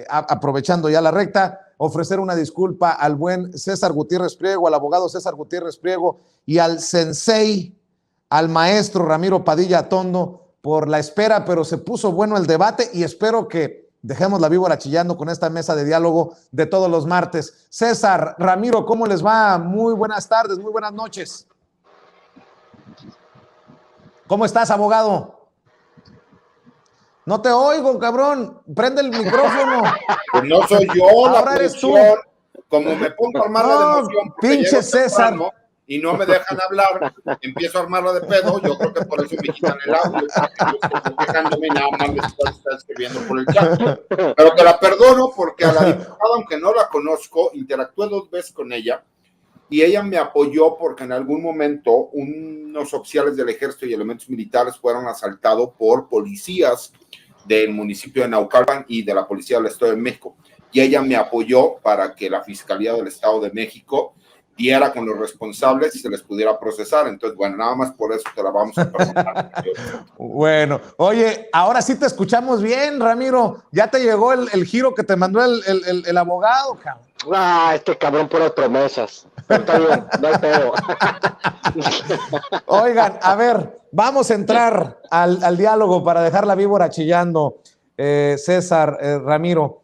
aprovechando ya la recta, ofrecer una disculpa al buen César Gutiérrez Priego, al abogado César Gutiérrez Priego y al sensei, al maestro Ramiro Padilla Tondo por la espera, pero se puso bueno el debate y espero que dejemos la víbora chillando con esta mesa de diálogo de todos los martes. César, Ramiro, ¿cómo les va? Muy buenas tardes, muy buenas noches. ¿Cómo estás, abogado? No te oigo, cabrón. Prende el micrófono. Pues no soy yo, ahora la eres tú. Como me pongo a armarla de emoción, pinche César. Y no me dejan hablar, empiezo a armarla de pedo. Yo creo que por eso me quitan el audio, porque yo estoy quejándome y nada más les está escribiendo por el chat. Pero te la perdono porque a la diputada, aunque no la conozco, interactué 2 veces con ella y ella me apoyó porque en algún momento unos oficiales del ejército y elementos militares fueron asaltados por policías del municipio de Naucalpan y de la Policía del Estado de México. Y ella me apoyó para que la Fiscalía del Estado de México diera con los responsables y se les pudiera procesar. Entonces, bueno, nada más por eso te la vamos a perdonar. Bueno, oye, ahora sí te escuchamos bien, Ramiro. Ya te llegó el giro que te mandó el abogado, cabrón. Este cabrón puras promesas. Pero está bien, no hay pedo. Oigan, a ver, vamos a entrar al diálogo para dejar la víbora chillando, César, Ramiro.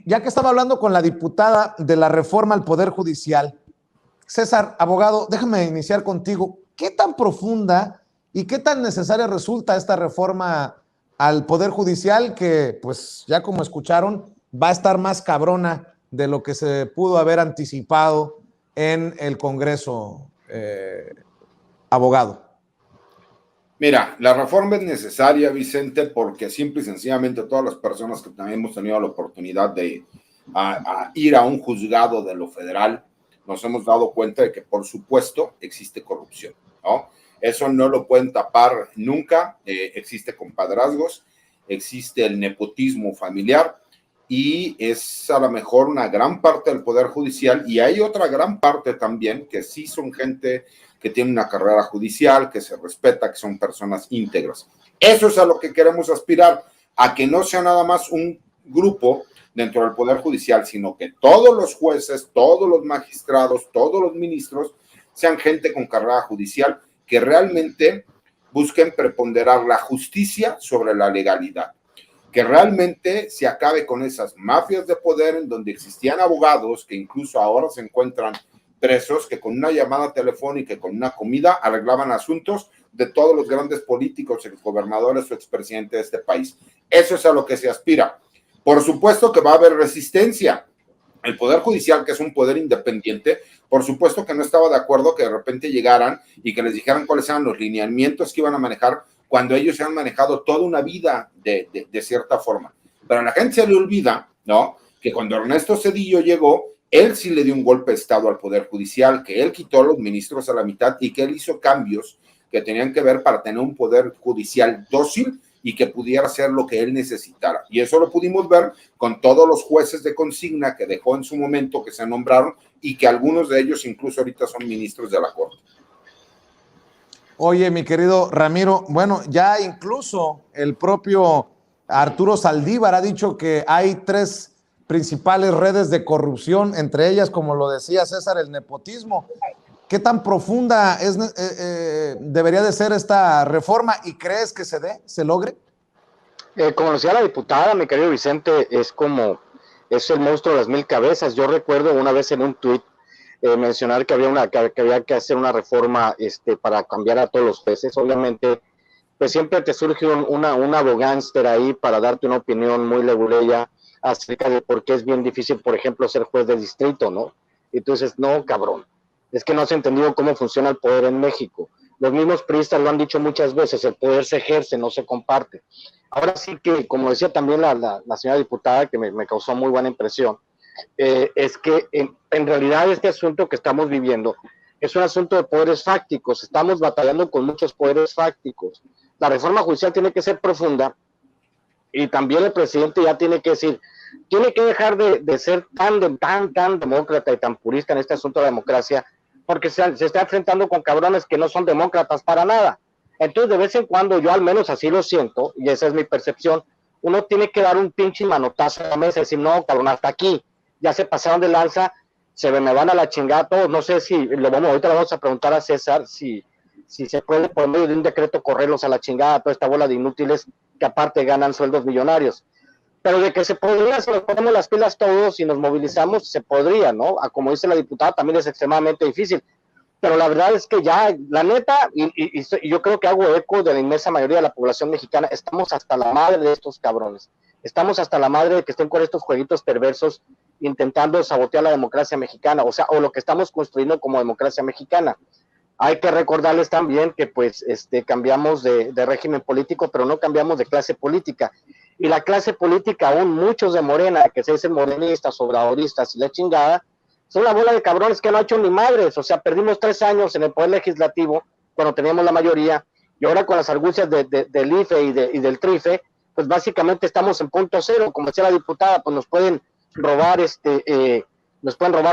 Ya que estaba hablando con la diputada de la reforma al Poder Judicial, César, abogado, déjame iniciar contigo. ¿Qué tan profunda y qué tan necesaria resulta esta reforma al Poder Judicial que, pues, ya como escucharon, va a estar más cabrona de lo que se pudo haber anticipado en el Congreso, abogado? Mira, la reforma es necesaria, Vicente, porque simple y sencillamente todas las personas que también hemos tenido la oportunidad de ir a un juzgado de lo federal, nos hemos dado cuenta de que, por supuesto, existe corrupción, ¿no? Eso no lo pueden tapar nunca. Existe compadrazgos, existe el nepotismo familiar y es a lo mejor una gran parte del Poder Judicial, y hay otra gran parte también que sí son gente que tiene una carrera judicial, que se respeta, que son personas íntegras. Eso es a lo que queremos aspirar, a que no sea nada más un grupo dentro del Poder Judicial, sino que todos los jueces, todos los magistrados, todos los ministros sean gente con carrera judicial que realmente busquen preponderar la justicia sobre la legalidad, que realmente se acabe con esas mafias de poder en donde existían abogados que incluso ahora se encuentran presos, que con una llamada telefónica y con una comida arreglaban asuntos de todos los grandes políticos, exgobernadores o expresidentes de este país. Eso es a lo que se aspira. Por supuesto que va a haber resistencia. El Poder Judicial, que es un poder independiente, por supuesto que no estaba de acuerdo que de repente llegaran y que les dijeran cuáles eran los lineamientos que iban a manejar cuando ellos se han manejado toda una vida de cierta forma. Pero a la gente se le olvida, ¿no?, que cuando Ernesto Zedillo llegó, él sí le dio un golpe de Estado al Poder Judicial, que él quitó a los ministros a la mitad y que él hizo cambios que tenían que ver para tener un Poder Judicial dócil y que pudiera hacer lo que él necesitara. Y eso lo pudimos ver con todos los jueces de consigna que dejó en su momento, que se nombraron, y que algunos de ellos incluso ahorita son ministros de la Corte. Oye, mi querido Ramiro, bueno, ya incluso el propio Arturo Saldívar ha dicho que hay 3 principales redes de corrupción, entre ellas, como lo decía César, el nepotismo. ¿Qué tan profunda debería de ser esta reforma y crees que se logre? Como decía la diputada, mi querido Vicente, es el monstruo de las 1000 cabezas. Yo recuerdo una vez en un tuit mencionar que había que hacer una reforma para cambiar a todos los jueces. Obviamente, pues siempre te surge un abogánster ahí para darte una opinión muy leguleya acerca de por qué es bien difícil, por ejemplo, ser juez de distrito, ¿no? Entonces, no, cabrón, es que no has entendido cómo funciona el poder en México. Los mismos priistas lo han dicho muchas veces, el poder se ejerce, no se comparte. Ahora sí que, como decía también la señora diputada, que me causó muy buena impresión, es que en realidad este asunto que estamos viviendo es un asunto de poderes fácticos. Estamos batallando con muchos poderes fácticos. La reforma judicial tiene que ser profunda y también el presidente ya tiene que decir, tiene que dejar de ser tan demócrata y tan purista en este asunto de la democracia, porque se está enfrentando con cabrones que no son demócratas para nada. Entonces, de vez en cuando, yo al menos así lo siento, y esa es mi percepción, uno tiene que dar un pinche manotazo a la mesa y decir, no, cabrón, hasta aquí, ya se pasaron de lanza, me van a la chingada todos. No sé si, ahorita le vamos a preguntar a César si se puede por medio de un decreto correrlos a la chingada, toda esta bola de inútiles que aparte ganan sueldos millonarios. Pero de que se podría, si nos ponemos las pilas todos y nos movilizamos, se podría, ¿no? Como dice la diputada, también es extremadamente difícil. Pero la verdad es que ya, la neta, y yo creo que hago eco de la inmensa mayoría de la población mexicana, estamos hasta la madre de estos cabrones. Estamos hasta la madre de que estén con estos jueguitos perversos intentando sabotear la democracia mexicana, o lo que estamos construyendo como democracia mexicana. Hay que recordarles también que pues cambiamos de régimen político, pero no cambiamos de clase política. Y la clase política, aún muchos de Morena, que se dicen morenistas, obradoristas y la chingada, son una bola de cabrones que no ha hecho ni madres. O sea, perdimos 3 años en el poder legislativo cuando teníamos la mayoría, y ahora con las argucias del IFE y del TRIFE, pues básicamente estamos en punto cero. Como decía la diputada, pues nos pueden robar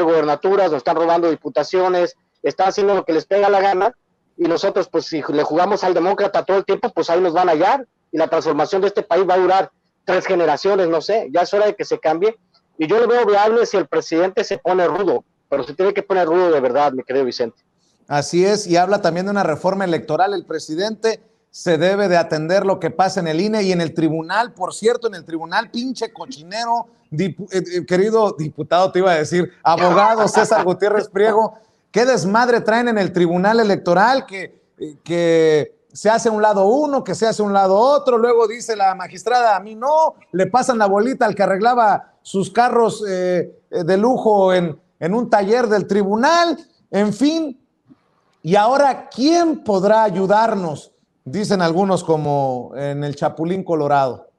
gobernaturas, nos están robando diputaciones, están haciendo lo que les pega la gana, y nosotros pues si le jugamos al demócrata todo el tiempo, pues ahí nos van a hallar, y la transformación de este país va a durar 3 generaciones, no sé, ya es hora de que se cambie, y yo lo veo viable si el presidente se pone rudo, pero se tiene que poner rudo de verdad, mi querido Vicente. Así es, y habla también de una reforma electoral. El presidente se debe de atender lo que pasa en el INE y en el tribunal. Por cierto, en el tribunal, pinche cochinero, querido diputado, te iba a decir, abogado César Gutiérrez Priego, qué desmadre traen en el tribunal electoral, que se hace un lado uno, que se hace un lado otro, luego dice la magistrada, a mí no, le pasan la bolita al que arreglaba sus carros de lujo en un taller del tribunal, en fin. Y ahora, ¿quién podrá ayudarnos? Dicen algunos, como en el Chapulín Colorado.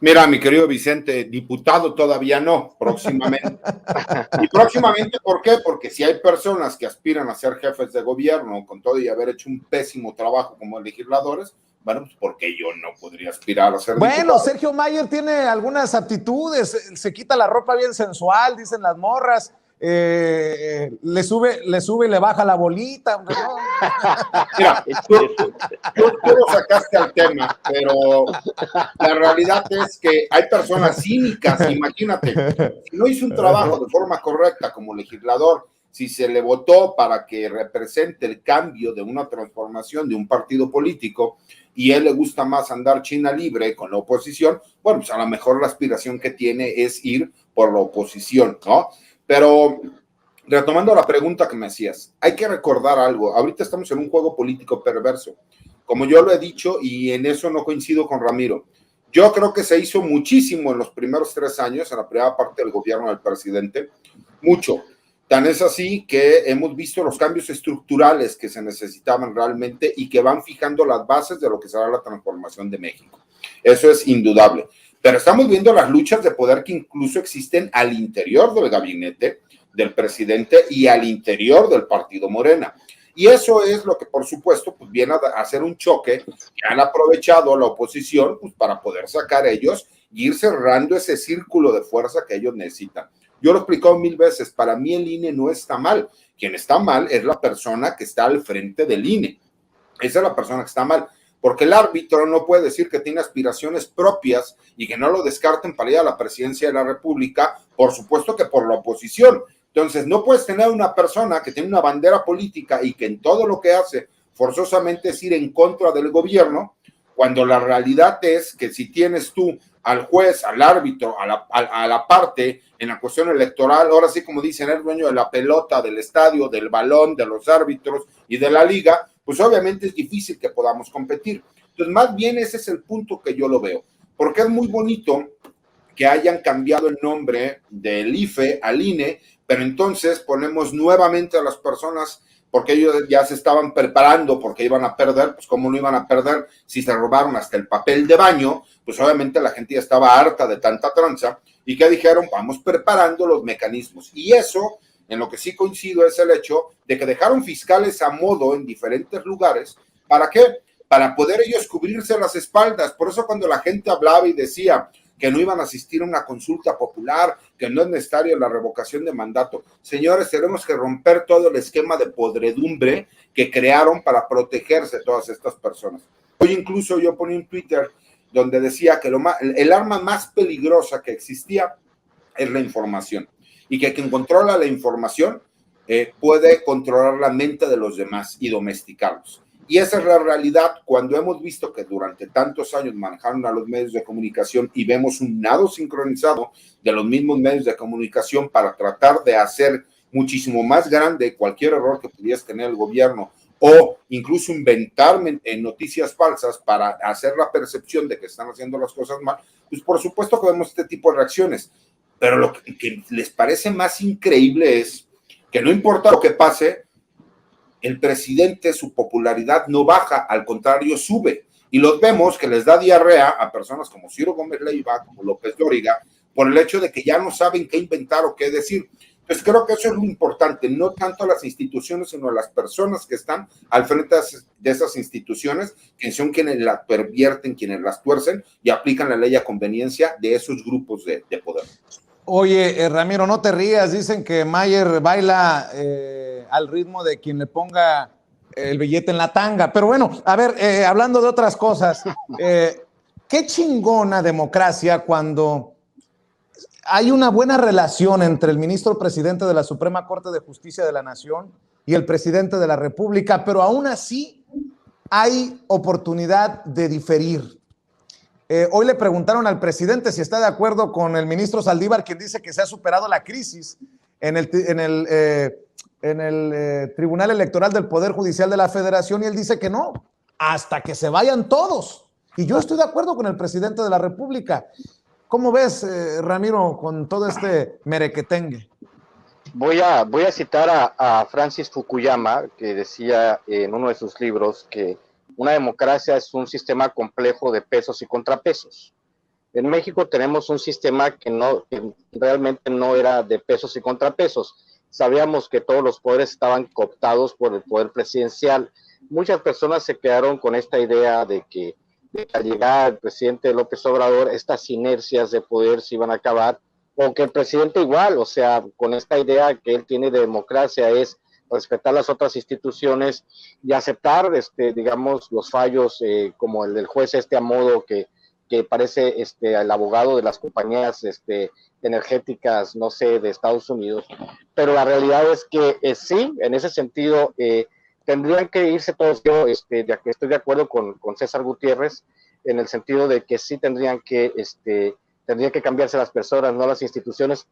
Mira, mi querido Vicente, diputado todavía no, próximamente. Y próximamente, ¿por qué? Porque si hay personas que aspiran a ser jefes de gobierno, con todo y haber hecho un pésimo trabajo como legisladores, bueno, pues ¿por qué yo no podría aspirar a ser diputado? Bueno, Sergio Mayer tiene algunas aptitudes, se quita la ropa bien sensual, dicen las morras, le sube y le baja la bolita. Mira, tú lo sacaste al tema, pero la realidad es que hay personas cínicas, imagínate, si no hizo un trabajo de forma correcta como legislador, si se le votó para que represente el cambio de una transformación de un partido político y a él le gusta más andar China libre con la oposición, bueno, pues a lo mejor la aspiración que tiene es ir por la oposición, ¿no? Pero retomando la pregunta que me hacías, hay que recordar algo. Ahorita estamos en un juego político perverso. Como yo lo he dicho, y en eso no coincido con Ramiro, yo creo que se hizo muchísimo en los primeros 3 años, en la primera parte del gobierno del presidente, mucho. Tan es así que hemos visto los cambios estructurales que se necesitaban realmente y que van fijando las bases de lo que será la transformación de México. Eso es indudable. Pero estamos viendo las luchas de poder que incluso existen al interior del gabinete del presidente y al interior del partido Morena. Y eso es lo que, por supuesto, pues viene a hacer un choque que han aprovechado la oposición pues, para poder sacar ellos y ir cerrando ese círculo de fuerza que ellos necesitan. Yo lo he explicado 1000 veces, para mí el INE no está mal. Quien está mal es la persona que está al frente del INE. Esa es la persona que está mal. Porque el árbitro no puede decir que tiene aspiraciones propias y que no lo descarten para ir a la presidencia de la República, por supuesto que por la oposición. Entonces, no puedes tener una persona que tiene una bandera política y que en todo lo que hace forzosamente es ir en contra del gobierno, cuando la realidad es que si tienes tú al juez, al árbitro, a la parte en la cuestión electoral, ahora sí como dicen, el dueño de la pelota, del estadio, del balón, de los árbitros y de la liga, pues obviamente es difícil que podamos competir. Entonces, más bien ese es el punto que yo lo veo, porque es muy bonito que hayan cambiado el nombre del IFE al INE, pero entonces ponemos nuevamente a las personas, porque ellos ya se estaban preparando porque iban a perder, pues cómo no iban a perder si se robaron hasta el papel de baño, pues obviamente la gente ya estaba harta de tanta tranza, y que dijeron, vamos preparando los mecanismos, y eso, en lo que sí coincido, es el hecho de que dejaron fiscales a modo en diferentes lugares. ¿Para qué? Para poder ellos cubrirse las espaldas. Por eso cuando la gente hablaba y decía que no iban a asistir a una consulta popular, que no es necesaria la revocación de mandato. Señores, tenemos que romper todo el esquema de podredumbre que crearon para protegerse todas estas personas. Hoy incluso yo ponía en Twitter donde decía que el arma más peligrosa que existía es la información, y que quien controla la información puede controlar la mente de los demás y domesticarlos. Y esa es la realidad cuando hemos visto que durante tantos años manejaron a los medios de comunicación y vemos un nado sincronizado de los mismos medios de comunicación para tratar de hacer muchísimo más grande cualquier error que pudiese tener el gobierno, o incluso inventar noticias falsas para hacer la percepción de que están haciendo las cosas mal, pues por supuesto que vemos este tipo de reacciones. Pero lo que les parece más increíble es que no importa lo que pase, el presidente, su popularidad no baja, al contrario, sube. Y los vemos que les da diarrea a personas como Ciro Gómez Leiva, como López Dóriga, por el hecho de que ya no saben qué inventar o qué decir. Entonces creo que eso es lo importante, no tanto las instituciones, sino las personas que están al frente de esas instituciones, que son quienes las pervierten, quienes las tuercen y aplican la ley a conveniencia de esos grupos de poder. Oye, Ramiro, no te rías, dicen que Mayer baila al ritmo de quien le ponga el billete en la tanga, pero bueno, a ver, hablando de otras cosas, qué chingona democracia cuando hay una buena relación entre el ministro presidente de la Suprema Corte de Justicia de la Nación y el presidente de la República, pero aún así hay oportunidad de diferir. Hoy le preguntaron al presidente si está de acuerdo con el ministro Saldívar, quien dice que se ha superado la crisis en el Tribunal Electoral del Poder Judicial de la Federación, y él dice que no, hasta que se vayan todos. Y yo estoy de acuerdo con el presidente de la República. ¿Cómo ves, Ramiro, con todo este merequetengue? Voy a citar a Francis Fukuyama, que decía en uno de sus libros que una democracia es un sistema complejo de pesos y contrapesos. En México tenemos un sistema que realmente no era de pesos y contrapesos. Sabíamos que todos los poderes estaban cooptados por el poder presidencial. Muchas personas se quedaron con esta idea de que al llegar el presidente López Obrador, estas inercias de poder se iban a acabar, o que el presidente igual, o sea, con esta idea que él tiene de democracia es respetar las otras instituciones y aceptar, digamos, los fallos como el del juez a modo que parece el abogado de las compañías energéticas, no sé, de Estados Unidos. Pero la realidad es que sí, en ese sentido, tendrían que irse todos. Yo estoy de acuerdo con César Gutiérrez en el sentido de que sí tendrían que cambiarse las personas, no las instituciones,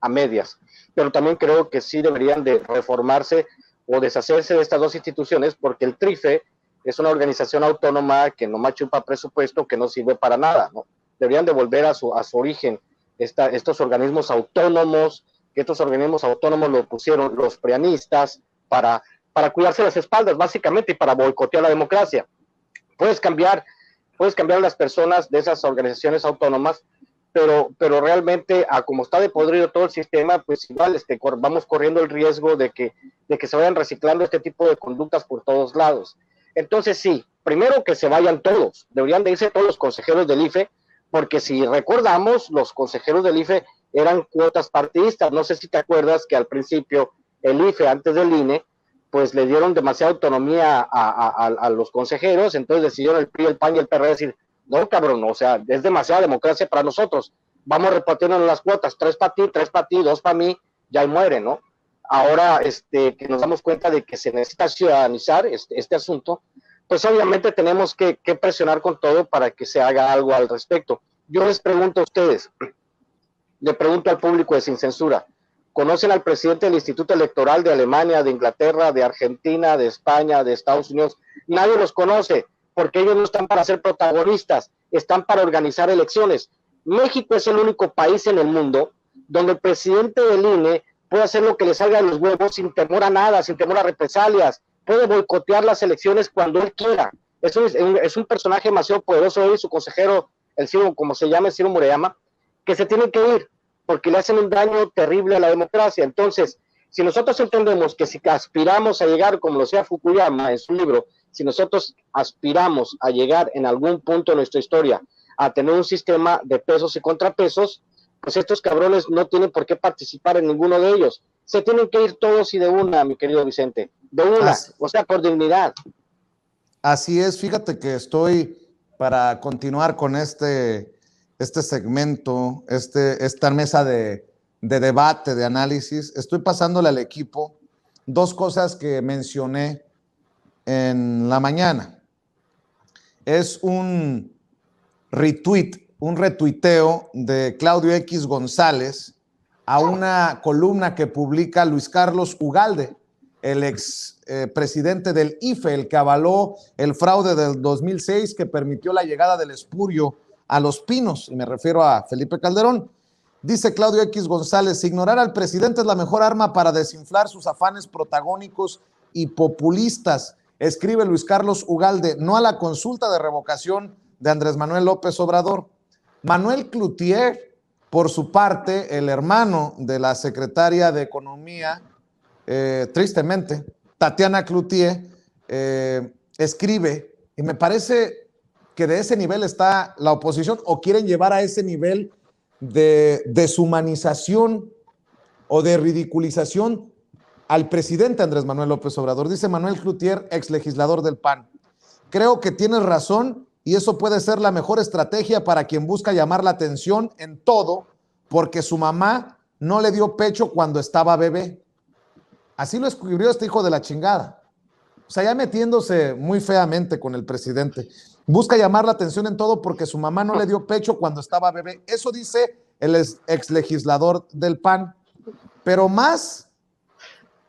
a medias. Pero también creo que sí deberían de reformarse o deshacerse de estas dos instituciones, porque el TRIFE es una organización autónoma que nomás chupa presupuesto, que no sirve para nada, ¿no? Deberían de volver a su origen estos organismos autónomos, que estos organismos autónomos lo pusieron los prianistas para cuidarse las espaldas, básicamente, y para boicotear la democracia. Puedes cambiar a las personas de esas organizaciones autónomas, pero realmente, como está de podrido todo el sistema, pues igual vamos corriendo el riesgo de que se vayan reciclando este tipo de conductas por todos lados. Entonces sí, primero que se vayan todos, deberían de irse todos los consejeros del IFE, porque si recordamos, los consejeros del IFE eran cuotas partidistas. No sé si te acuerdas que al principio el IFE, antes del INE, pues le dieron demasiada autonomía a los consejeros, entonces decidieron el PRI, el PAN y el PRD decir, no, cabrón, o sea, es demasiada democracia para nosotros, vamos repartiendo las cuotas, 3 para ti, 3 para ti, 2 para mí, ya ahí muere, ¿no? Ahora que nos damos cuenta de que se necesita ciudadanizar este asunto, pues obviamente tenemos que presionar con todo para que se haga algo al respecto. Yo les pregunto a ustedes, le pregunto al público de Sin Censura, ¿conocen al presidente del Instituto Electoral de Alemania, de Inglaterra, de Argentina, de España, de Estados Unidos? Nadie los conoce, porque ellos no están para ser protagonistas, están para organizar elecciones. México es el único país en el mundo donde el presidente del INE puede hacer lo que le salga de los huevos sin temor a nada, sin temor a represalias, puede boicotear las elecciones cuando él quiera. Es un personaje demasiado poderoso, él y su consejero, el Ciro, como se llama, el Ciro Murayama, que se tiene que ir, porque le hacen un daño terrible a la democracia. Entonces, si nosotros entendemos que si aspiramos a llegar, como lo decía Fukuyama en su libro, si nosotros aspiramos a llegar en algún punto de nuestra historia a tener un sistema de pesos y contrapesos, pues estos cabrones no tienen por qué participar en ninguno de ellos. Se tienen que ir todos y de una, mi querido Vicente, de una, o sea, por dignidad. Así es, fíjate que estoy para continuar con este segmento, esta mesa de debate, de análisis. Estoy pasándole al equipo 2 cosas que mencioné en la mañana. Es un retuiteo de Claudio X González a una columna que publica Luis Carlos Ugalde, el ex presidente del IFE, el que avaló el fraude del 2006 que permitió la llegada del espurio a Los Pinos, y me refiero a Felipe Calderón. Dice Claudio X González: ignorar al presidente es la mejor arma para desinflar sus afanes protagónicos y populistas. Escribe Luis Carlos Ugalde, no a la consulta de revocación de Andrés Manuel López Obrador. Manuel Cloutier, por su parte, el hermano de la secretaria de Economía, tristemente, Tatiana Cloutier, escribe, y me parece que de ese nivel está la oposición, o quieren llevar a ese nivel de deshumanización o de ridiculización al presidente Andrés Manuel López Obrador. Dice Manuel Cloutier, ex legislador del PAN: creo que tienes razón y eso puede ser la mejor estrategia para quien busca llamar la atención en todo, porque su mamá no le dio pecho cuando estaba bebé. Así lo escribió este hijo de la chingada. O sea, ya metiéndose muy feamente con el presidente. Busca llamar la atención en todo porque su mamá no le dio pecho cuando estaba bebé. Eso dice el ex legislador del PAN. Pero más,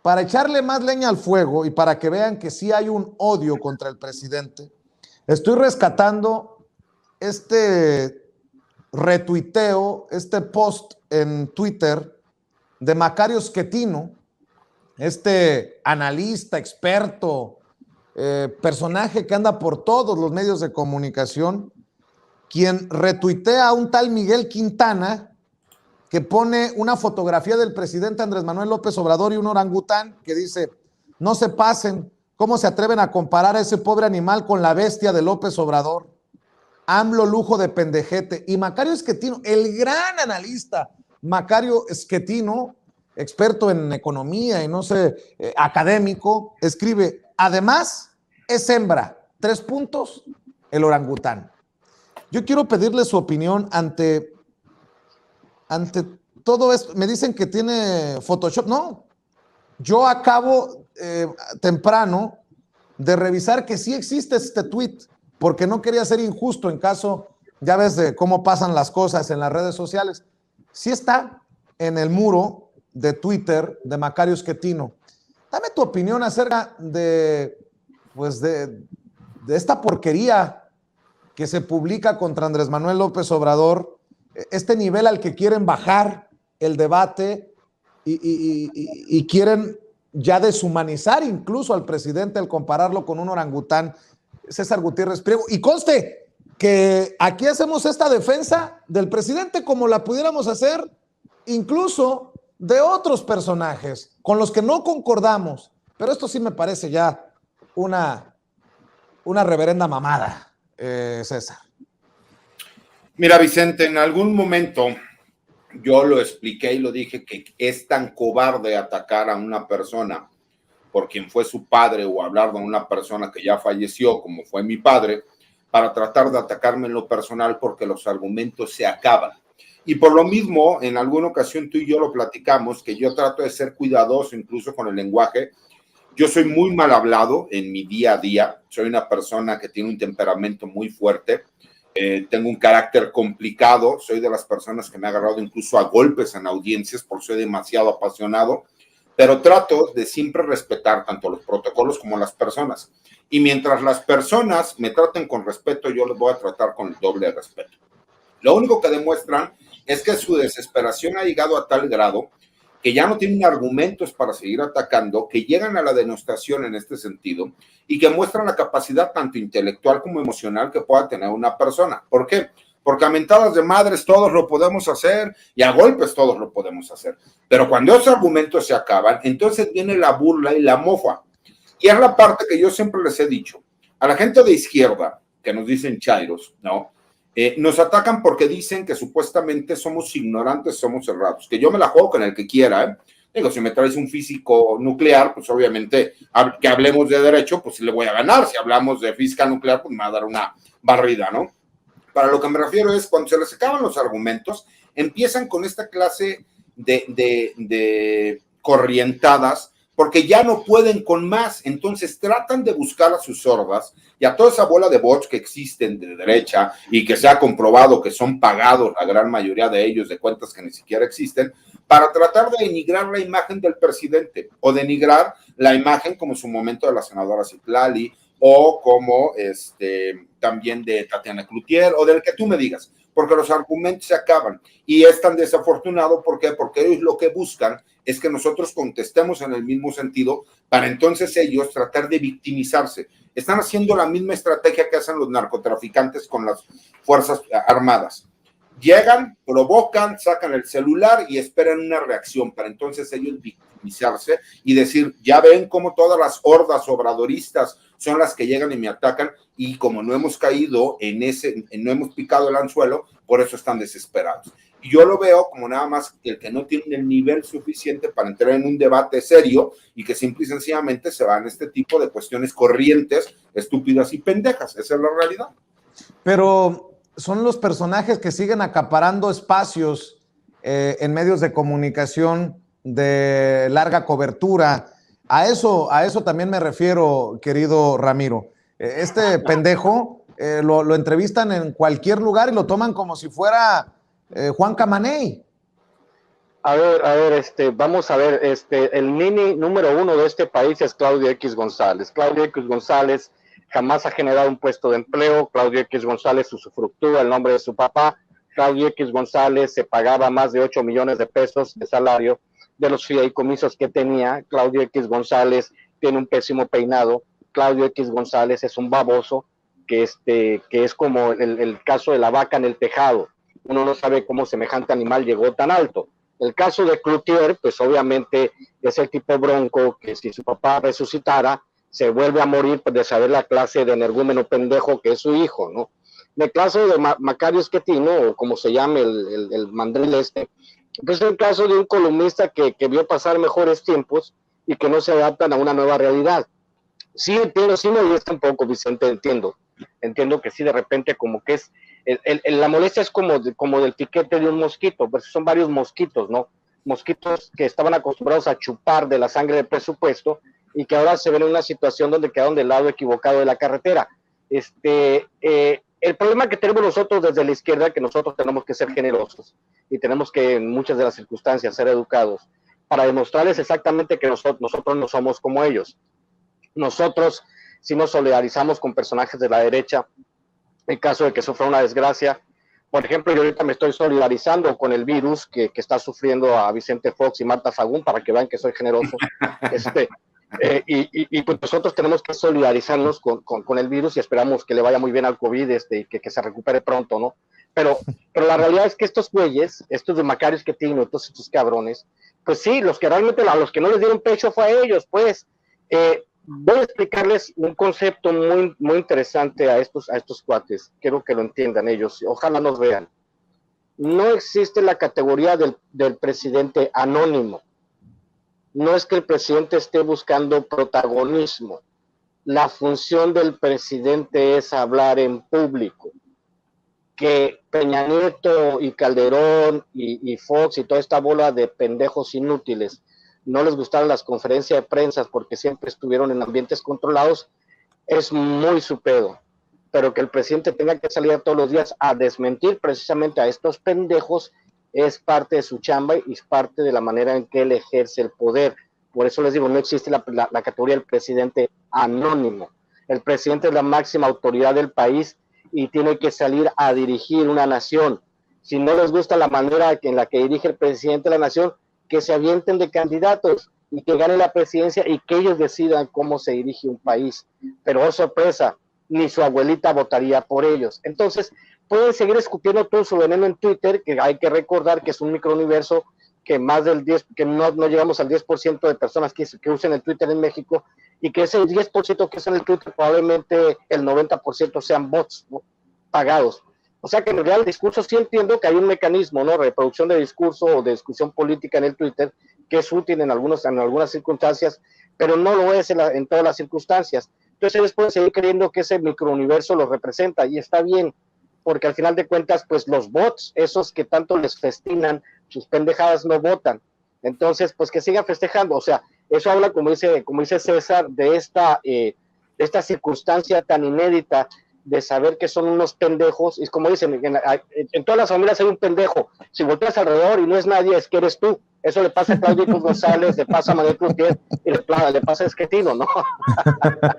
para echarle más leña al fuego y para que vean que sí hay un odio contra el presidente, estoy rescatando este retuiteo, este post en Twitter de Macario Schettino, este analista, experto, personaje que anda por todos los medios de comunicación, quien retuitea a un tal Miguel Quintana, que pone una fotografía del presidente Andrés Manuel López Obrador y un orangután que dice: no se pasen, ¿cómo se atreven a comparar a ese pobre animal con la bestia de López Obrador? AMLO lujo de pendejete. Y Macario Schettino, el gran analista Macario Schettino, experto en economía y no sé, académico, escribe: además es hembra, 3 puntos, el orangután. Yo quiero pedirle su opinión ante todo esto. Me dicen que tiene Photoshop. No, yo acabo temprano de revisar que sí existe este tweet, porque no quería ser injusto en caso, ya ves de cómo pasan las cosas en las redes sociales. Sí está en el muro de Twitter de Macario Schettino. Dame tu opinión acerca de esta porquería que se publica contra Andrés Manuel López Obrador, este nivel al que quieren bajar el debate y quieren ya deshumanizar incluso al presidente al compararlo con un orangután. César Gutiérrez Priego, y conste que aquí hacemos esta defensa del presidente como la pudiéramos hacer incluso de otros personajes con los que no concordamos, pero esto sí me parece ya una reverenda mamada, César. Mira, Vicente, en algún momento yo lo expliqué y lo dije, que es tan cobarde atacar a una persona por quien fue su padre o hablar de una persona que ya falleció, como fue mi padre, para tratar de atacarme en lo personal, porque los argumentos se acaban. Y por lo mismo, en alguna ocasión tú y yo lo platicamos, que yo trato de ser cuidadoso incluso con el lenguaje. Yo soy muy mal hablado en mi día a día, soy una persona que tiene un temperamento muy fuerte, tengo un carácter complicado, soy de las personas que me ha agarrado incluso a golpes en audiencias por ser demasiado apasionado, pero trato de siempre respetar tanto los protocolos como las personas. Y mientras las personas me traten con respeto, yo les voy a tratar con el doble de respeto. Lo único que demuestran es que su desesperación ha llegado a tal grado que ya no tienen argumentos para seguir atacando, que llegan a la denostación en este sentido y que muestran la capacidad tanto intelectual como emocional que pueda tener una persona. ¿Por qué? Porque a mentadas de madres todos lo podemos hacer y a golpes todos lo podemos hacer. Pero cuando esos argumentos se acaban, entonces viene la burla y la mofa. Y es la parte que yo siempre les he dicho. A la gente de izquierda, que nos dicen chairos, ¿no? Nos atacan porque dicen que supuestamente somos ignorantes, somos cerrados. Que yo me la juego con el que quiera, ¿eh? Digo, si me traes un físico nuclear, pues obviamente que hablemos de derecho, pues sí le voy a ganar. Si hablamos de física nuclear, pues me va a dar una barrida, ¿no? Para lo que me refiero es cuando se les acaban los argumentos, empiezan con esta clase de corrientadas porque ya no pueden con más, entonces tratan de buscar a sus sordas y a toda esa bola de bots que existen de derecha y que se ha comprobado que son pagados, la gran mayoría de ellos, de cuentas que ni siquiera existen, para tratar de denigrar la imagen del presidente o denigrar la imagen como en su momento de la senadora Citlali o como también de Tatiana Cloutier o del que tú me digas, porque los argumentos se acaban y es tan desafortunado, ¿por qué? Porque ellos lo que buscan es que nosotros contestemos en el mismo sentido para entonces ellos tratar de victimizarse. Están haciendo la misma estrategia que hacen los narcotraficantes con las fuerzas armadas. Llegan, provocan, sacan el celular y esperan una reacción para entonces ellos victimizarse y decir, ya ven cómo todas las hordas obradoristas son las que llegan y me atacan y como no hemos caído no hemos picado el anzuelo, por eso están desesperados. Y yo lo veo como nada más el que no tiene el nivel suficiente para entrar en un debate serio y que simple y sencillamente se van a este tipo de cuestiones corrientes, estúpidas y pendejas. Esa es la realidad. Pero son los personajes que siguen acaparando espacios en medios de comunicación de larga cobertura. A eso también me refiero, querido Ramiro. Este pendejo lo entrevistan en cualquier lugar y lo toman como si fuera Juan Camaney. A ver, vamos a ver, el nini número 1 de este país es Claudio X González. Claudio X González jamás ha generado un puesto de empleo. Claudio X González usufructúa el nombre de su papá. Claudio X González se pagaba más de 8 millones de pesos de salario de los fideicomisos que tenía. Claudio X González tiene un pésimo peinado. Claudio X González es un baboso que es como el caso de la vaca en el tejado. Uno no sabe cómo semejante animal llegó tan alto. El caso de Cloutier, pues obviamente es el tipo bronco que si su papá resucitara, se vuelve a morir pues, de saber la clase de energúmeno pendejo que es su hijo, ¿no? El caso de Macario Schettino, o como se llame el mandril pues es el caso de un columnista que vio pasar mejores tiempos y que no se adaptan a una nueva realidad. Sí, entiendo, sí me molesta un poco, Vicente, entiendo que sí, de repente como que es, la molestia es como del piquete de un mosquito, pues son varios mosquitos, ¿no? Mosquitos que estaban acostumbrados a chupar de la sangre del presupuesto y que ahora se ven en una situación donde quedaron del lado equivocado de la carretera. El problema que tenemos nosotros desde la izquierda es que nosotros tenemos que ser generosos y tenemos que en muchas de las circunstancias ser educados para demostrarles exactamente que nosotros no somos como ellos. Nosotros sí nos solidarizamos con personajes de la derecha en caso de que sufra una desgracia. Por ejemplo, yo ahorita me estoy solidarizando con el virus que está sufriendo a Vicente Fox y Marta Sagún para que vean que soy generoso. Pues nosotros tenemos que solidarizarnos con el virus y esperamos que le vaya muy bien al COVID y que se recupere pronto, ¿no? Pero la realidad es que estos güeyes, estos de Macario Schettino, todos estos cabrones, pues sí, los que realmente, a los que no les dieron pecho fue a ellos, pues. Voy a explicarles un concepto muy, muy interesante a estos cuates. Quiero que lo entiendan ellos. Ojalá nos vean. No existe la categoría del presidente anónimo. No es que el presidente esté buscando protagonismo. La función del presidente es hablar en público. Que Peña Nieto y Calderón y Fox y toda esta bola de pendejos inútiles no les gustaron las conferencias de prensa porque siempre estuvieron en ambientes controlados, es muy su pedo. Pero que el presidente tenga que salir todos los días a desmentir precisamente a estos pendejos es parte de su chamba y es parte de la manera en que él ejerce el poder. Por eso les digo, no existe la categoría del presidente anónimo. El presidente es la máxima autoridad del país y tiene que salir a dirigir una nación. Si no les gusta la manera en la que dirige el presidente de la nación, que se avienten de candidatos y que gane la presidencia y que ellos decidan cómo se dirige un país. Pero, oh sorpresa, ni su abuelita votaría por ellos. Entonces, pueden seguir escupiendo todo su veneno en Twitter, que hay que recordar que es un microuniverso que más del 10, que no llegamos al 10% de personas que usan el Twitter en México, y que ese 10% que usan el Twitter, probablemente el 90% sean bots, ¿no? Pagados. O sea que en realidad el discurso sí entiendo que hay un mecanismo, ¿no? Reproducción de discurso o de discusión política en el Twitter, que es útil en algunas circunstancias, pero no lo es en todas las circunstancias. Entonces ellos pueden seguir creyendo que ese microuniverso los representa y está bien, porque al final de cuentas, pues los bots, esos que tanto les festinan, sus pendejadas no votan. Entonces, pues que sigan festejando. O sea, eso habla, como dice César, de esta circunstancia tan inédita de saber que son unos pendejos, y como dicen, en todas las familias hay un pendejo, si volteas alrededor y no es nadie, es que eres tú. Eso le pasa a Claudio González, le pasa a Manuel Cruz y le pasa a Esquetino, ¿no?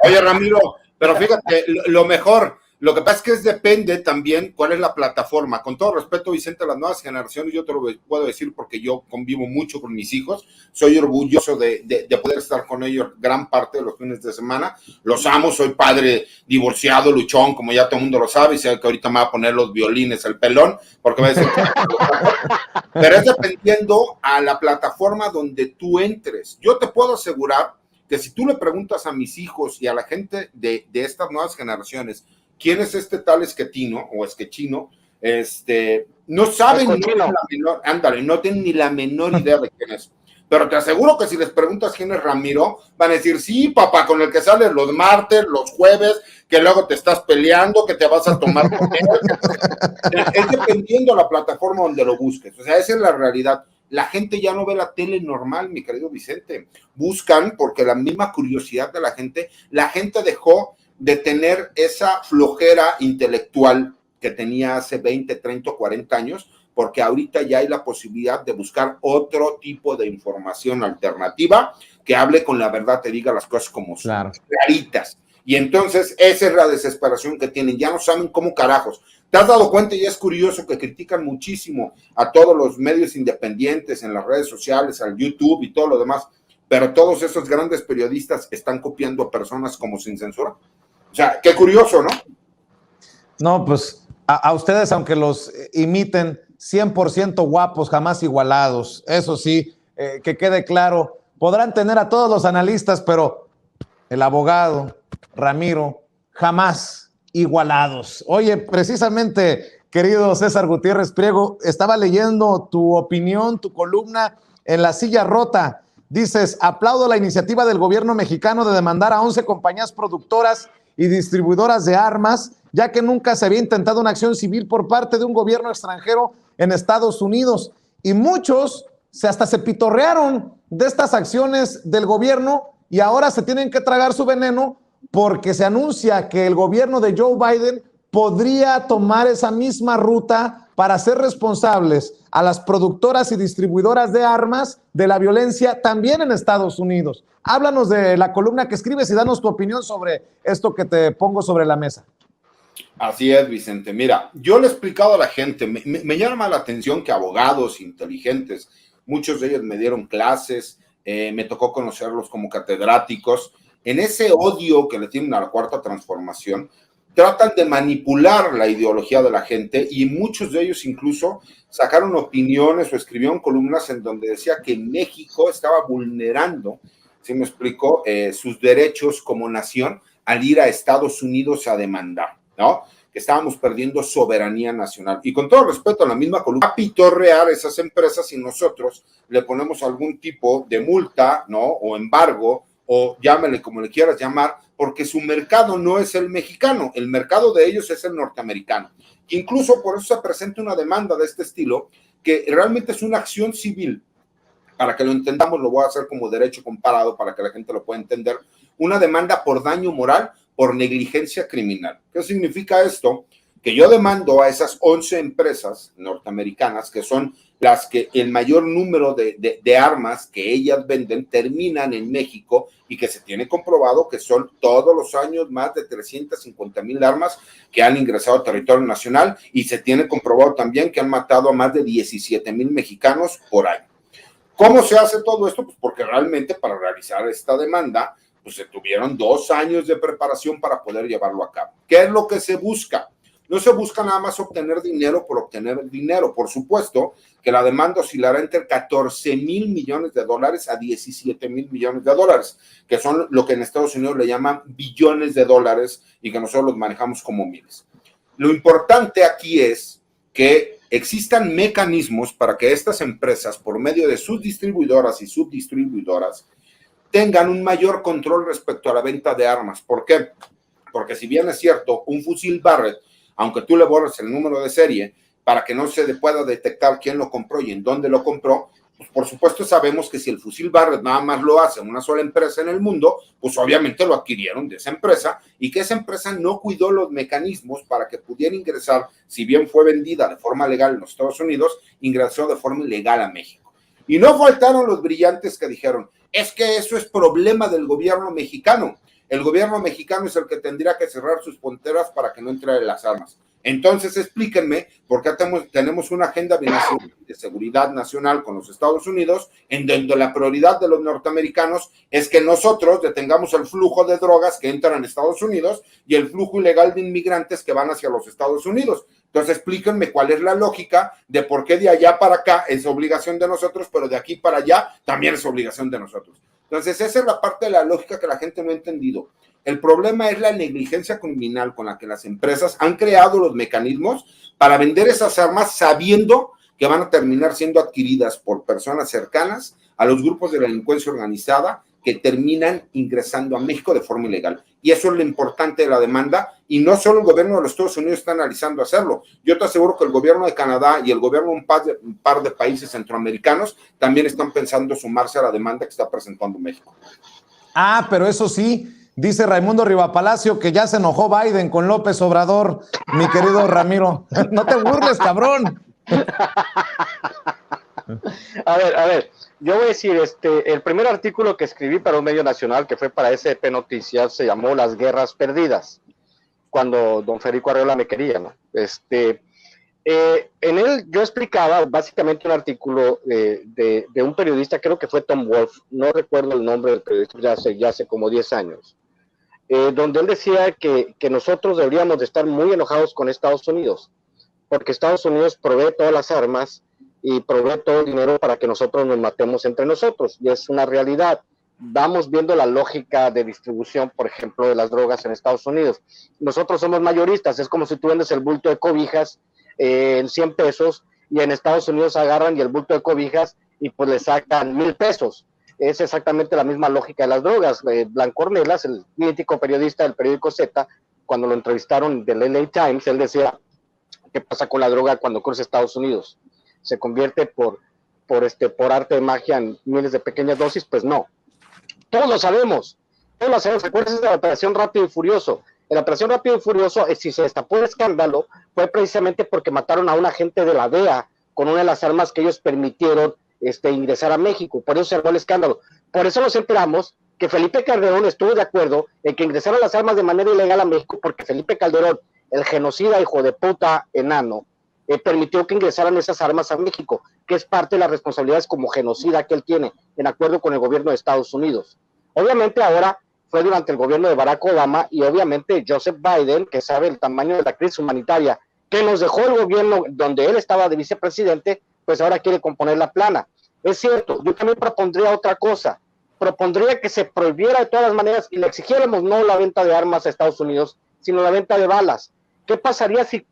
Oye, Ramiro, pero fíjate, lo mejor, lo que pasa es que depende también cuál es la plataforma. Con todo respeto, Vicente, a las nuevas generaciones, yo te lo puedo decir porque yo convivo mucho con mis hijos, soy orgulloso de poder estar con ellos gran parte de los fines de semana, los amo, soy padre divorciado, luchón, como ya todo el mundo lo sabe, y sé que ahorita me va a poner los violines, el pelón, porque va a decir... Pero es dependiendo a la plataforma donde tú entres. Yo te puedo asegurar que si tú le preguntas a mis hijos y a la gente de estas nuevas generaciones, ¿quién es este tal Esquetino o Esquechino? No saben, no tienen ni la menor idea de quién es. Pero te aseguro que si les preguntas quién es Ramiro, van a decir, sí, papá, con el que sales los martes, los jueves, que luego te estás peleando, que te vas a tomar con él. Es dependiendo de la plataforma donde lo busques. O sea, esa es la realidad. La gente ya no ve la tele normal, mi querido Vicente. Buscan, porque la misma curiosidad de la gente dejó de tener esa flojera intelectual que tenía hace 20, 30, 40 años, porque ahorita ya hay la posibilidad de buscar otro tipo de información alternativa que hable con la verdad, te diga las cosas como son, claritas. Y entonces esa es la desesperación que tienen, ya no saben cómo carajos. ¿Te has dado cuenta? Y es curioso que critican muchísimo a todos los medios independientes en las redes sociales, al YouTube y todo lo demás, pero todos esos grandes periodistas están copiando a personas como Sin Censura. O sea, qué curioso, ¿no? No, pues a ustedes, aunque los imiten, 100% guapos, jamás igualados. Eso sí, que quede claro. Podrán tener a todos los analistas, pero el abogado, Ramiro, jamás igualados. Oye, precisamente, querido César Gutiérrez Priego, estaba leyendo tu opinión, tu columna en La Silla Rota. Dices, aplaudo la iniciativa del gobierno mexicano de demandar a 11 compañías productoras y distribuidoras de armas, ya que nunca se había intentado una acción civil por parte de un gobierno extranjero en Estados Unidos. Y muchos hasta se pitorrearon de estas acciones del gobierno y ahora se tienen que tragar su veneno porque se anuncia que el gobierno de Joe Biden podría tomar esa misma ruta para ser responsables a las productoras y distribuidoras de armas de la violencia también en Estados Unidos. Háblanos de la columna que escribes y danos tu opinión sobre esto que te pongo sobre la mesa. Así es, Vicente. Mira, yo le he explicado a la gente, me llama la atención que abogados inteligentes, muchos de ellos me dieron clases, me tocó conocerlos como catedráticos, en ese odio que le tienen a la Cuarta Transformación, tratan de manipular la ideología de la gente y muchos de ellos incluso sacaron opiniones o escribieron columnas en donde decía que México estaba vulnerando, ¿sí me explico?, sus derechos como nación al ir a Estados Unidos a demandar, ¿no? Que estábamos perdiendo soberanía nacional. Y con todo respeto a la misma columna, a pitorrear esas empresas y nosotros le ponemos algún tipo de multa, ¿no? O embargo, o llámele como le quieras llamar, porque su mercado no es el mexicano, el mercado de ellos es el norteamericano. Incluso por eso se presenta una demanda de este estilo, que realmente es una acción civil. Para que lo entendamos, lo voy a hacer como derecho comparado para que la gente lo pueda entender. Una demanda por daño moral, por negligencia criminal. ¿Qué significa esto? Que yo demando a esas 11 empresas norteamericanas, que son las que el mayor número de armas que ellas venden terminan en México y que se tiene comprobado que son todos los años más de 350,000 armas que han ingresado al territorio nacional y se tiene comprobado también que han matado a más de 17,000 mexicanos por año. ¿Cómo se hace todo esto? Pues porque realmente para realizar esta demanda, pues se tuvieron 2 años de preparación para poder llevarlo a cabo. ¿Qué es lo que se busca? No se busca nada más obtener dinero por obtener dinero. Por supuesto que la demanda oscilará entre 14,000 millones de dólares a 17,000 millones de dólares, que son lo que en Estados Unidos le llaman billones de dólares y que nosotros los manejamos como miles. Lo importante aquí es que existan mecanismos para que estas empresas, por medio de sus distribuidoras y subdistribuidoras, tengan un mayor control respecto a la venta de armas. ¿Por qué? Porque si bien es cierto, un fusil Barrett, aunque tú le borres el número de serie para que no se pueda detectar quién lo compró y en dónde lo compró, pues por supuesto sabemos que si el fusil Barrett nada más lo hace una sola empresa en el mundo, pues obviamente lo adquirieron de esa empresa y que esa empresa no cuidó los mecanismos para que pudiera ingresar, si bien fue vendida de forma legal en los Estados Unidos, ingresó de forma ilegal a México. Y no faltaron los brillantes que dijeron, es que eso es problema del gobierno mexicano. El gobierno mexicano es el que tendría que cerrar sus fronteras para que no entren las armas. Entonces explíquenme por qué tenemos una agenda de seguridad nacional con los Estados Unidos, en donde la prioridad de los norteamericanos es que nosotros detengamos el flujo de drogas que entran a Estados Unidos y el flujo ilegal de inmigrantes que van hacia los Estados Unidos. Entonces explíquenme cuál es la lógica de por qué de allá para acá es obligación de nosotros, pero de aquí para allá también es obligación de nosotros. Entonces esa es la parte de la lógica que la gente no ha entendido. El problema es la negligencia criminal con la que las empresas han creado los mecanismos para vender esas armas sabiendo que van a terminar siendo adquiridas por personas cercanas a los grupos de la delincuencia organizada que terminan ingresando a México de forma ilegal. Y eso es lo importante de la demanda, y no solo el gobierno de los Estados Unidos está analizando hacerlo. Yo te aseguro que el gobierno de Canadá y el gobierno de un par de países centroamericanos también están pensando sumarse a la demanda que está presentando México. Ah, pero eso sí, dice Raimundo Rivapalacio que ya se enojó Biden con López Obrador, mi querido Ramiro. No te burles, cabrón. A ver, yo voy a decir, el primer artículo que escribí para un medio nacional, que fue para SP Noticias, se llamó Las Guerras Perdidas, cuando don Federico Arreola me quería, ¿no? En él yo explicaba básicamente un artículo de un periodista, creo que fue Tom Wolf, no recuerdo el nombre del periodista, ya hace como 10 años, donde él decía que nosotros deberíamos de estar muy enojados con Estados Unidos, porque Estados Unidos provee todas las armas y provee todo el dinero para que nosotros nos matemos entre nosotros, y es una realidad. Vamos viendo la lógica de distribución, por ejemplo, de las drogas en Estados Unidos. Nosotros somos mayoristas, es como si tú vendes el bulto de cobijas en 100 pesos y en Estados Unidos agarran y el bulto de cobijas y pues le sacan 1,000 pesos. Es exactamente la misma lógica de las drogas. Blanco Ornelas, el mítico periodista del periódico Z, cuando lo entrevistaron del LA Times, él decía, ¿qué pasa con la droga cuando cruza Estados Unidos? ¿Se convierte por arte de magia en miles de pequeñas dosis? Pues no. Todos lo sabemos. ¿Recuerdas de la Operación Rápido y Furioso? En la Operación Rápido y Furioso, si se destapó el escándalo, fue precisamente porque mataron a un agente de la DEA con una de las armas que ellos permitieron ingresar a México. Por eso se armó el escándalo. Por eso nos enteramos que Felipe Calderón estuvo de acuerdo en que ingresaran las armas de manera ilegal a México, porque Felipe Calderón, el genocida hijo de puta enano, permitió que ingresaran esas armas a México, que es parte de las responsabilidades como genocida que él tiene, en acuerdo con el gobierno de Estados Unidos. Obviamente ahora fue durante el gobierno de Barack Obama y obviamente Joseph Biden, que sabe el tamaño de la crisis humanitaria que nos dejó el gobierno donde él estaba de vicepresidente, pues ahora quiere componer la plana. Es cierto, yo también propondría otra cosa, propondría que se prohibiera de todas las maneras y le exigiéramos no la venta de armas a Estados Unidos, sino la venta de balas. ¿Qué pasaría si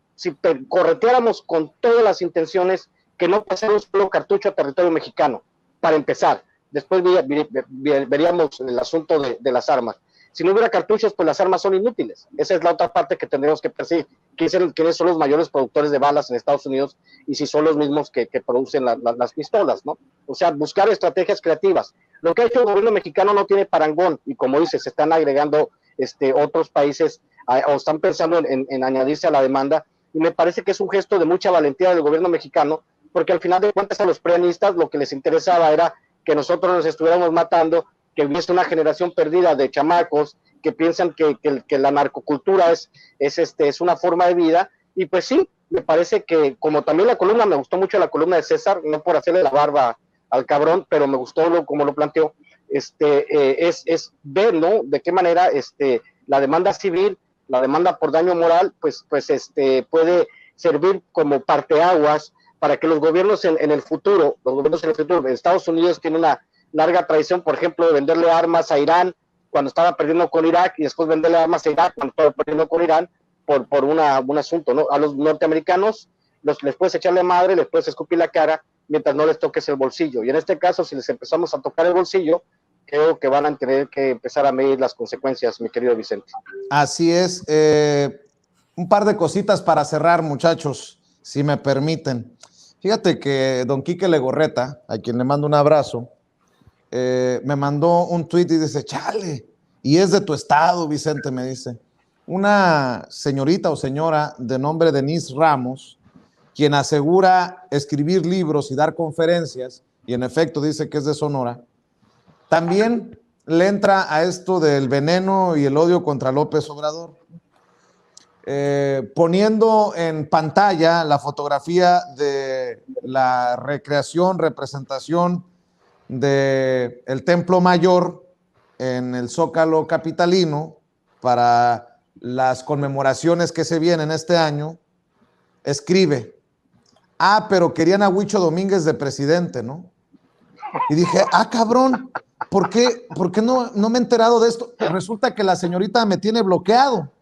correteáramos con todas las intenciones que no pasara un solo cartucho a territorio mexicano? Para empezar, después veríamos el asunto de las armas. Si no hubiera cartuchos, pues las armas son inútiles. Esa es la otra parte que tendríamos que perseguir. ¿Quiénes son los mayores productores de balas en Estados Unidos? Y si son los mismos que producen las pistolas, ¿no? O sea, buscar estrategias creativas. Lo que ha hecho el gobierno mexicano no tiene parangón, y como dices, se están agregando otros países o están pensando en añadirse a la demanda, y me parece que es un gesto de mucha valentía del gobierno mexicano, porque al final de cuentas a los prianistas lo que les interesaba era que nosotros nos estuviéramos matando, que hubiese una generación perdida de chamacos que piensan que la narcocultura es una forma de vida. Y pues sí, me parece que, como también me gustó mucho la columna de César, no por hacerle la barba al cabrón, pero me gustó como lo planteó, es ver, ¿no?, de qué manera la demanda civil, la demanda por daño moral, pues puede servir como parteaguas para que los gobiernos en el futuro, Estados Unidos tiene una larga tradición, por ejemplo, de venderle armas a Irán cuando estaba perdiendo con Irak, y después venderle armas a Irak cuando estaba perdiendo con Irán por un asunto, ¿no? A los norteamericanos les puedes echarle madre, les puedes escupir la cara mientras no les toques el bolsillo. Y en este caso, si les empezamos a tocar el bolsillo, creo que van a tener que empezar a medir las consecuencias, mi querido Vicente. Así es. Un par de cositas para cerrar, muchachos, si me permiten. Fíjate que don Quique Legorreta, a quien le mando un abrazo, me mandó un tuit y dice, chale, y es de tu estado, Vicente, me dice. Una señorita o señora de nombre Denise Ramos, quien asegura escribir libros y dar conferencias, y en efecto dice que es de Sonora, también le entra a esto del veneno y el odio contra López Obrador, poniendo en pantalla la fotografía de la recreación, representación del Templo Mayor en el Zócalo capitalino para las conmemoraciones que se vienen este año. Escribe, pero querían a Huicho Domínguez de presidente, ¿no? Y dije, cabrón, ¿por qué no me he enterado de esto? Resulta que la señorita me tiene bloqueado.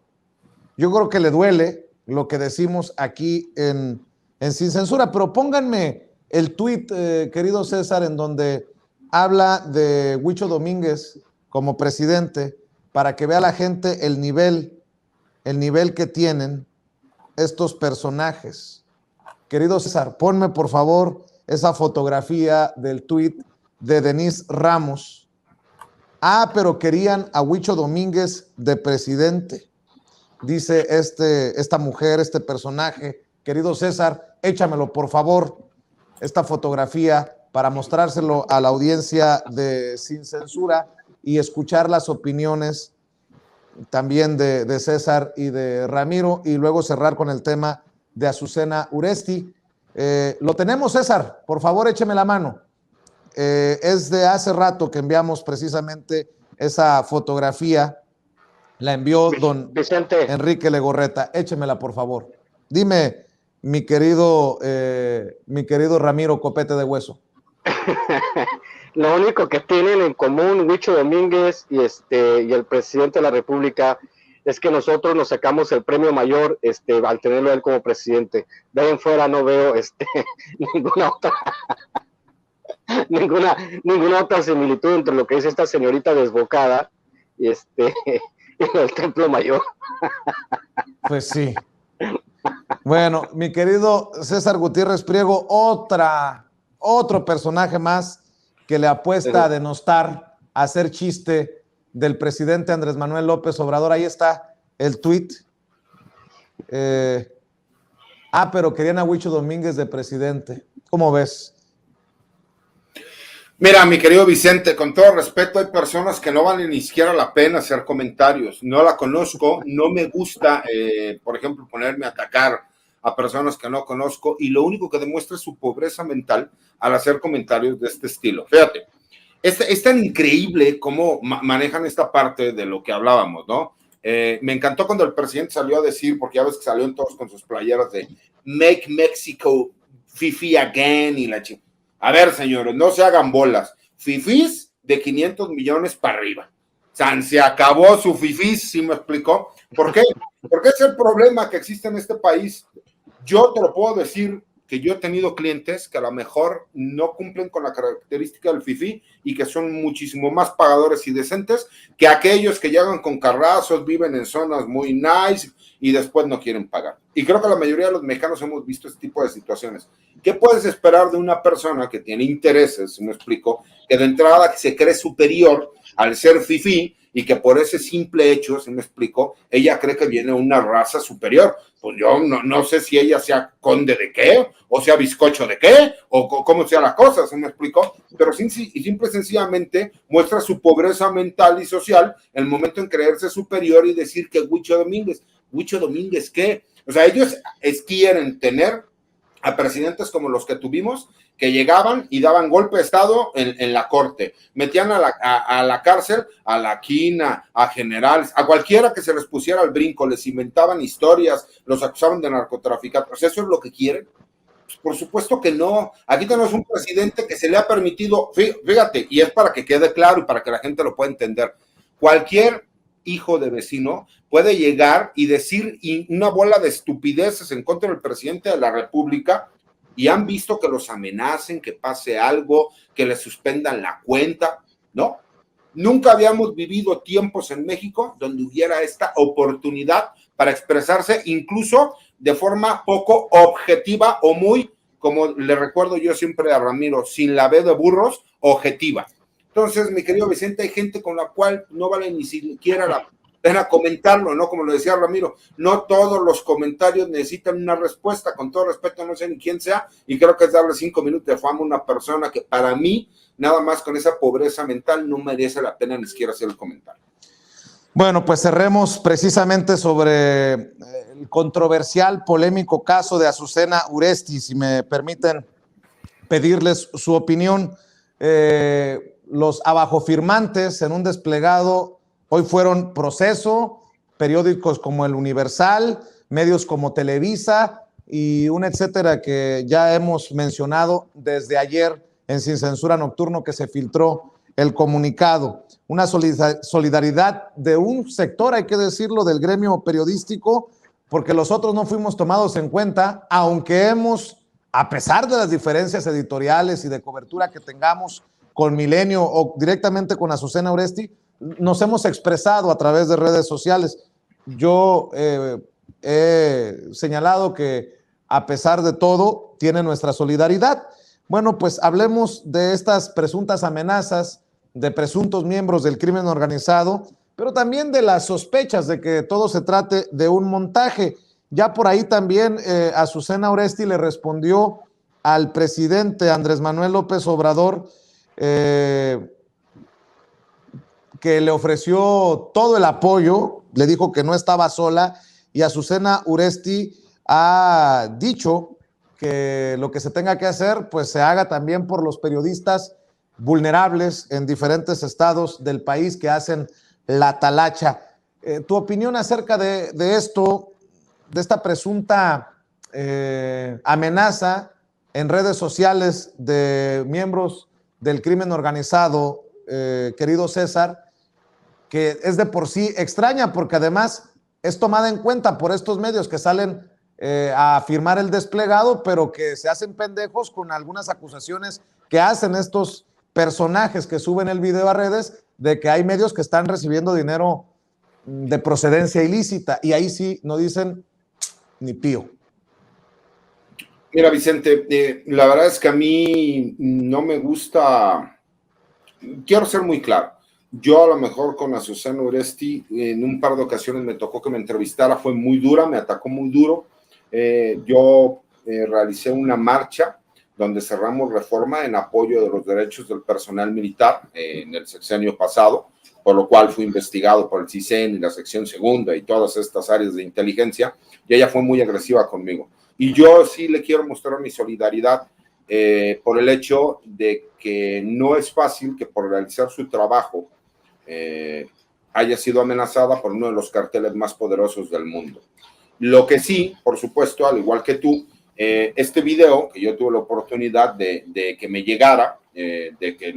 Yo creo que le duele lo que decimos aquí en Sin Censura, pero pónganme el tuit, querido César, en donde habla de Huicho Domínguez como presidente, para que vea la gente el nivel que tienen estos personajes. Querido César, ponme por favor esa fotografía del tuit de Denise Ramos. Pero querían a Huicho Domínguez de presidente. Dice esta mujer, este personaje. Querido César, échamelo por favor, esta fotografía, para mostrárselo a la audiencia de Sin Censura y escuchar las opiniones también de César y de Ramiro, y luego cerrar con el tema de Azucena Uresti. Lo tenemos, César, por favor écheme la mano. Es de hace rato que enviamos precisamente esa fotografía, la envió don Vicente. Enrique Legorreta. Échemela, por favor. Dime, mi querido Ramiro Copete de Hueso. Lo único que tienen en común Huicho Domínguez y el presidente de la República es que nosotros nos sacamos el premio mayor al tenerlo a él como presidente. De ahí en fuera no veo ninguna otra similitud entre lo que dice esta señorita desbocada y el Templo Mayor. Pues sí. Bueno, mi querido César Gutiérrez Priego, otro personaje más que le apuesta a denostar, a hacer chiste del presidente Andrés Manuel López Obrador. Ahí está el tuit. Pero querían a Huicho Domínguez de presidente. ¿Cómo ves? Mira, mi querido Vicente, con todo respeto, hay personas que no valen ni siquiera la pena hacer comentarios. No la conozco, no me gusta, por ejemplo, ponerme a atacar a personas que no conozco, y lo único que demuestra es su pobreza mental al hacer comentarios de este estilo. Fíjate, es tan increíble cómo manejan esta parte de lo que hablábamos, ¿no? Me encantó cuando el presidente salió a decir, porque ya ves que salieron todos con sus playeras de Make Mexico Fifi Again y la chingada. A ver, señores, no se hagan bolas. Fifís de 500 millones para arriba. Se acabó su fifís, ¿sí me explicó? ¿Por qué? Porque es el problema que existe en este país. Yo te lo puedo decir, que yo he tenido clientes que a lo mejor no cumplen con la característica del fifí y que son muchísimo más pagadores y decentes que aquellos que llegan con carrazos, viven en zonas muy nice y después no quieren pagar. Y creo que la mayoría de los mexicanos hemos visto este tipo de situaciones. ¿Qué puedes esperar de una persona que tiene intereses, me explico, que de entrada se cree superior al ser fifí y que por ese simple hecho, se me explicó, ella cree que viene una raza superior? Pues yo no sé si ella sea conde de qué, o sea bizcocho de qué, o cómo sea la cosa, se me explicó, pero simple y sencillamente muestra su pobreza mental y social en el momento en creerse superior y decir que Huicho Domínguez, ¿qué? O sea, ellos quieren tener a presidentes como los que tuvimos, que llegaban y daban golpe de estado en la corte, metían a la cárcel a la quina, a generales, a cualquiera que se les pusiera al brinco, les inventaban historias, los acusaban de narcotraficantes. ¿Eso es lo que quieren? Pues por supuesto que no. Aquí tenemos un presidente que se le ha permitido, fíjate, y es para que quede claro y para que la gente lo pueda entender, cualquier hijo de vecino puede llegar y decir una bola de estupideces en contra del presidente de la República, y han visto que los amenacen, que pase algo, que les suspendan la cuenta. No, Nunca habíamos vivido tiempos en México donde hubiera esta oportunidad para expresarse incluso de forma poco objetiva o muy, como le recuerdo yo siempre a Ramiro, sin la B de burros, objetiva. Entonces, mi querido Vicente, hay gente con la cual no vale ni siquiera la pena comentarlo, ¿no? Como lo decía Ramiro, no todos los comentarios necesitan una respuesta, con todo respeto, no sé ni quién sea, y creo que es darle 5 minutos de fama a una persona que para mí, nada más con esa pobreza mental, no merece la pena ni siquiera hacer el comentario. Bueno, pues cerremos precisamente sobre el controversial, polémico caso de Azucena Uresti, si me permiten pedirles su opinión. Los abajofirmantes en un desplegado hoy fueron Proceso, periódicos como El Universal, medios como Televisa y un etcétera que ya hemos mencionado desde ayer en Sin Censura Nocturno, que se filtró el comunicado. Una solidaridad de un sector, hay que decirlo, del gremio periodístico, porque los otros no fuimos tomados en cuenta, aunque hemos, a pesar de las diferencias editoriales y de cobertura que tengamos con Milenio o directamente con Azucena Uresti, nos hemos expresado a través de redes sociales. Yo he señalado que a pesar de todo tiene nuestra solidaridad. Bueno, pues hablemos de estas presuntas amenazas de presuntos miembros del crimen organizado, pero también de las sospechas de que todo se trate de un montaje. Ya por ahí también Azucena Uresti le respondió al presidente Andrés Manuel López Obrador que le ofreció todo el apoyo, le dijo que no estaba sola, y Azucena Uresti ha dicho que lo que se tenga que hacer, pues se haga también por los periodistas vulnerables en diferentes estados del país que hacen la talacha. Tu opinión acerca de esto, de esta presunta amenaza en redes sociales de miembros del crimen organizado, querido César, que es de por sí extraña porque además es tomada en cuenta por estos medios que salen a firmar el desplegado, pero que se hacen pendejos con algunas acusaciones que hacen estos personajes que suben el video a redes de que hay medios que están recibiendo dinero de procedencia ilícita, y ahí sí no dicen ni pío. Mira, Vicente, la verdad es que a mí no me gusta, quiero ser muy claro, yo a lo mejor con Azucena Uresti en un par de ocasiones me tocó que me entrevistara, fue muy dura, me atacó muy duro. Yo realicé una marcha donde cerramos Reforma en apoyo de los derechos del personal militar en el sexenio pasado, por lo cual fui investigado por el CISEN y la sección segunda y todas estas áreas de inteligencia, y ella fue muy agresiva conmigo. Y yo sí le quiero mostrar mi solidaridad por el hecho de que no es fácil que por realizar su trabajo haya sido amenazada por uno de los carteles más poderosos del mundo. Lo que sí, por supuesto, al igual que tú, este video, que yo tuve la oportunidad de que me llegara, de que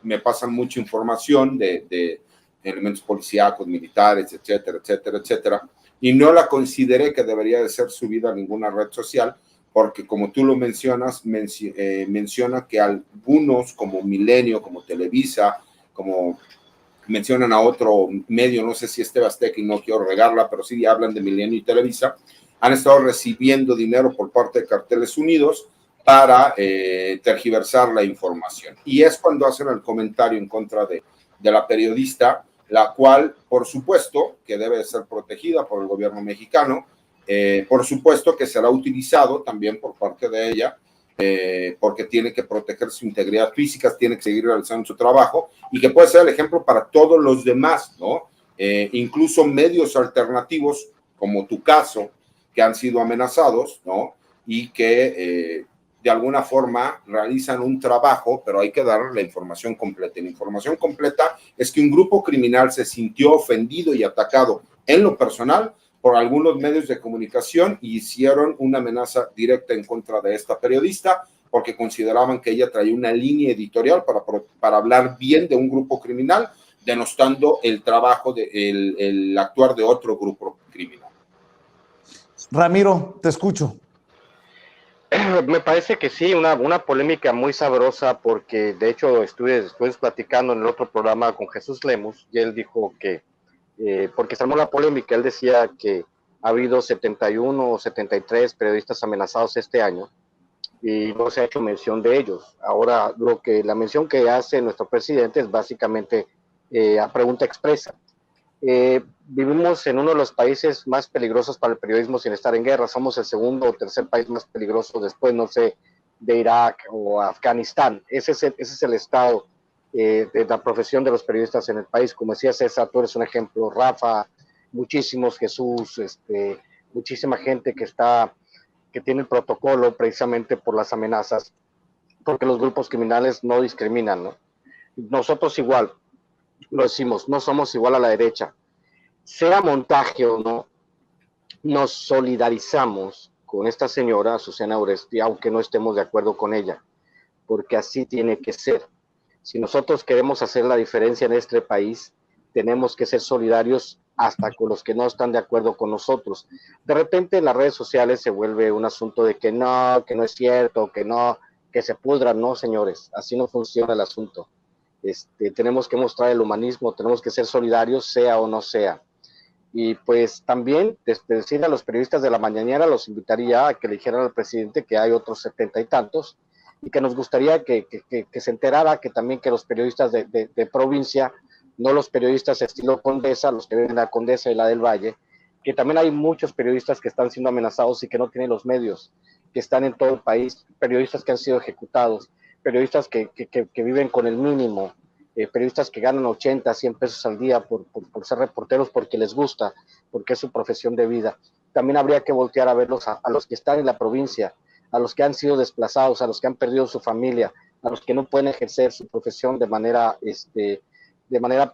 me pasan mucha información de elementos policíacos, militares, etcétera, etcétera, etcétera, y no la consideré que debería de ser subida a ninguna red social, porque como tú lo mencionas, menciona que algunos como Milenio, como Televisa, como mencionan a otro medio, no sé si es TV Azteca y no quiero regarla, pero sí hablan de Milenio y Televisa, han estado recibiendo dinero por parte de Carteles Unidos para tergiversar la información. Y es cuando hacen el comentario en contra de la periodista, la cual, por supuesto, que debe de ser protegida por el gobierno mexicano, por supuesto que será utilizado también por parte de ella, porque tiene que proteger su integridad física, tiene que seguir realizando su trabajo y que puede ser el ejemplo para todos los demás, ¿no? Incluso medios alternativos, como tu caso, que han sido amenazados, ¿no? Y que de alguna forma realizan un trabajo, pero hay que dar la información completa. Y la información completa es que un grupo criminal se sintió ofendido y atacado en lo personal por algunos medios de comunicación y hicieron una amenaza directa en contra de esta periodista porque consideraban que ella traía una línea editorial para hablar bien de un grupo criminal, denostando el trabajo, el actuar de otro grupo criminal. Ramiro, te escucho. Me parece que sí, una polémica muy sabrosa, porque de hecho estuve después platicando en el otro programa con Jesús Lemus y él dijo que, porque se armó la polémica, él decía que ha habido 71 o 73 periodistas amenazados este año y no se ha hecho mención de ellos. Ahora, la mención que hace nuestro presidente es básicamente a pregunta expresa. Vivimos en uno de los países más peligrosos para el periodismo sin estar en guerra. Somos el segundo o tercer país más peligroso después, no sé, de Irak o Afganistán. Ese es el estado de la profesión de los periodistas en el país. Como decía César, tú eres un ejemplo, Rafa, muchísimos, Jesús, muchísima gente que tiene el protocolo precisamente por las amenazas, porque los grupos criminales no discriminan, ¿no? Nosotros igual, lo decimos, no somos igual a la derecha. Sea montaje o no, nos solidarizamos con esta señora, Susana Oresti, aunque no estemos de acuerdo con ella, porque así tiene que ser. Si nosotros queremos hacer la diferencia en este país, tenemos que ser solidarios hasta con los que no están de acuerdo con nosotros. De repente en las redes sociales se vuelve un asunto de que no es cierto, que no, que se pudran. No, señores, así no funciona el asunto. Tenemos que mostrar el humanismo, tenemos que ser solidarios, sea o no sea. Y pues también decir a los periodistas de la mañanera, los invitaría a que le dijeran al presidente que hay otros 70 y tantos, y que nos gustaría que se enterara que también que los periodistas de provincia, no los periodistas estilo Condesa, los que viven en la Condesa y la del Valle, que también hay muchos periodistas que están siendo amenazados y que no tienen los medios, que están en todo el país, periodistas que han sido ejecutados, periodistas que viven con el mínimo, periodistas que ganan 80, 100 pesos al día por ser reporteros porque les gusta, porque es su profesión de vida. También habría que voltear a verlos a los que están en la provincia, a los que han sido desplazados, a los que han perdido su familia, a los que no pueden ejercer su profesión de manera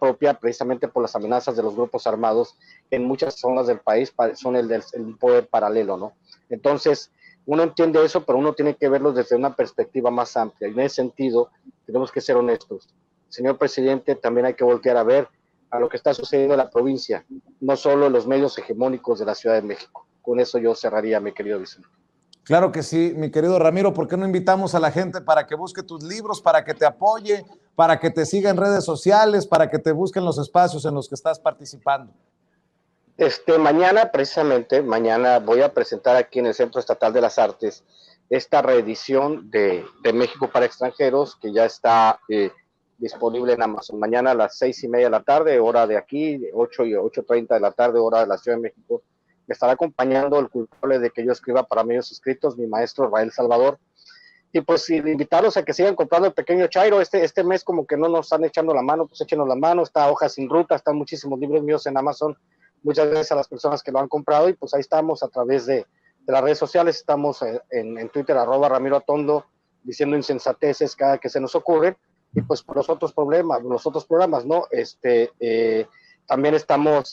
propia, precisamente por las amenazas de los grupos armados que en muchas zonas del país son el poder paralelo, ¿no? Entonces, uno entiende eso, pero uno tiene que verlo desde una perspectiva más amplia. Y en ese sentido, tenemos que ser honestos. Señor presidente, también hay que voltear a ver a lo que está sucediendo en la provincia, no solo en los medios hegemónicos de la Ciudad de México. Con eso yo cerraría, mi querido Vicente. Claro que sí, mi querido Ramiro. ¿Por qué no invitamos a la gente para que busque tus libros, para que te apoye, para que te siga en redes sociales, para que te busquen los espacios en los que estás participando? Mañana, precisamente, mañana voy a presentar aquí en el Centro Estatal de las Artes esta reedición de México para extranjeros, que ya está disponible en Amazon. Mañana a las 6:30 de la tarde, hora de aquí, 8 y 8:30 de la tarde, hora de la Ciudad de México. Me estará acompañando el culpable de que yo escriba para medios escritos, mi maestro Rael Salvador. Y pues invitarlos a que sigan comprando el Pequeño Chairo. Este mes como que no nos están echando la mano, pues échenos la mano. Está Hojas sin Ruta, están muchísimos libros míos en Amazon. Muchas gracias a las personas que lo han comprado, y pues ahí estamos a través de las redes sociales. Estamos en Twitter, @Ramiro Atondo, diciendo insensateces cada que se nos ocurre. Y pues por los otros programas, ¿no? También estamos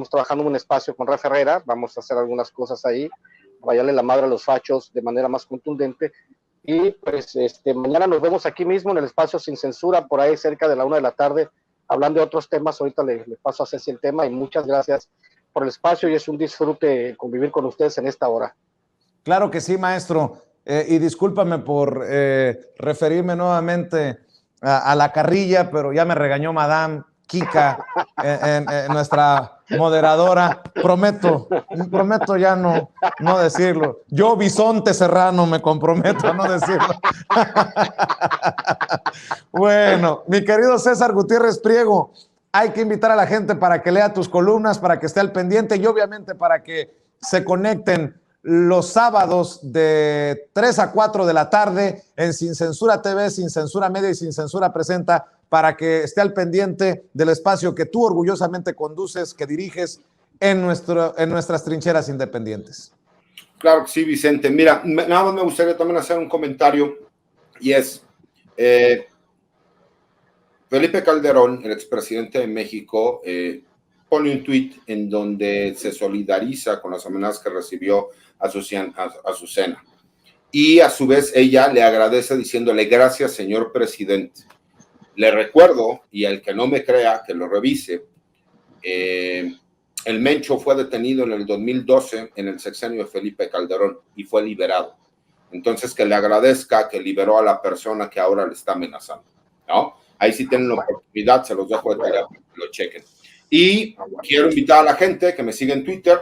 trabajando en un espacio con Rafa Herrera. Vamos a hacer algunas cosas ahí, rayarle la madre a los fachos de manera más contundente. Y pues mañana nos vemos aquí mismo en el espacio Sin Censura, por ahí cerca de la 1 de la tarde, hablando de otros temas. Ahorita le paso a Ceci el tema, y muchas gracias por el espacio, y es un disfrute convivir con ustedes en esta hora. Claro que sí, maestro. Y discúlpame por referirme nuevamente a la carrilla, pero ya me regañó Madame Kika, nuestra moderadora. Prometo ya no decirlo. Yo, Bisonte Serrano, me comprometo a no decirlo. Bueno, mi querido César Gutiérrez Priego, hay que invitar a la gente para que lea tus columnas, para que esté al pendiente, y obviamente para que se conecten los sábados de 3 a 4 de la tarde en Sin Censura TV, Sin Censura Media y Sin Censura Presenta, para que esté al pendiente del espacio que tú orgullosamente conduces, que diriges en nuestras trincheras independientes. Claro que sí, Vicente. Mira, nada más me gustaría también hacer un comentario, y es, Felipe Calderón, el expresidente de México, pone un tuit en donde se solidariza con las amenazas que recibió Azucena. Y a su vez ella le agradece diciéndole: gracias, señor presidente. Le recuerdo, y el que no me crea, que lo revise, el Mencho fue detenido en el 2012 en el sexenio de Felipe Calderón y fue liberado. entonces que le agradezca que liberó a la persona que ahora le está amenazando, ¿no? Ahí sí tienen la oportunidad, se los dejo de tarea para que lo chequen. Y quiero invitar a la gente que me siga en Twitter,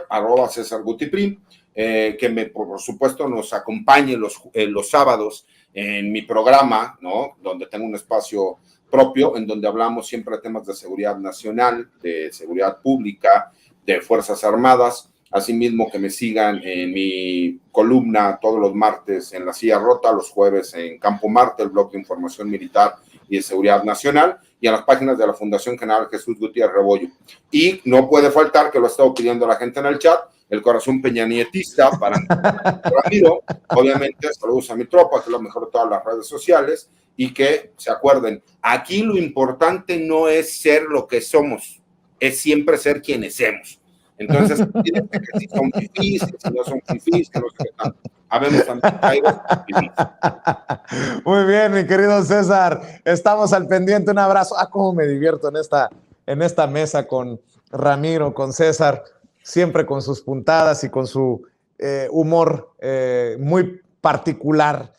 @CesarGutiPrim, que por supuesto nos acompañe los sábados en mi programa, ¿no? Donde tengo un espacio propio, en donde hablamos siempre de temas de seguridad nacional, de seguridad pública, de Fuerzas Armadas. Asimismo, que me sigan en mi columna todos los martes en La Silla Rota, los jueves en Campo Marte, el blog de información militar y de seguridad nacional, y a las páginas de la Fundación General Jesús Gutiérrez Rebollo. Y no puede faltar, que lo ha estado pidiendo la gente en el chat, el corazón peñanietista para Ramiro. Obviamente, saludos a mi tropa, que es lo mejor de todas las redes sociales, y que se acuerden, aquí lo importante no es ser lo que somos, es siempre ser quienes somos. Entonces, que si son fifís, que si no son fifís, que no sé qué tal. Habemos también fifís. Muy bien, mi querido César. Estamos al pendiente. Un abrazo. Cómo me divierto en esta mesa con Ramiro, con César, siempre con sus puntadas y con su humor muy particular.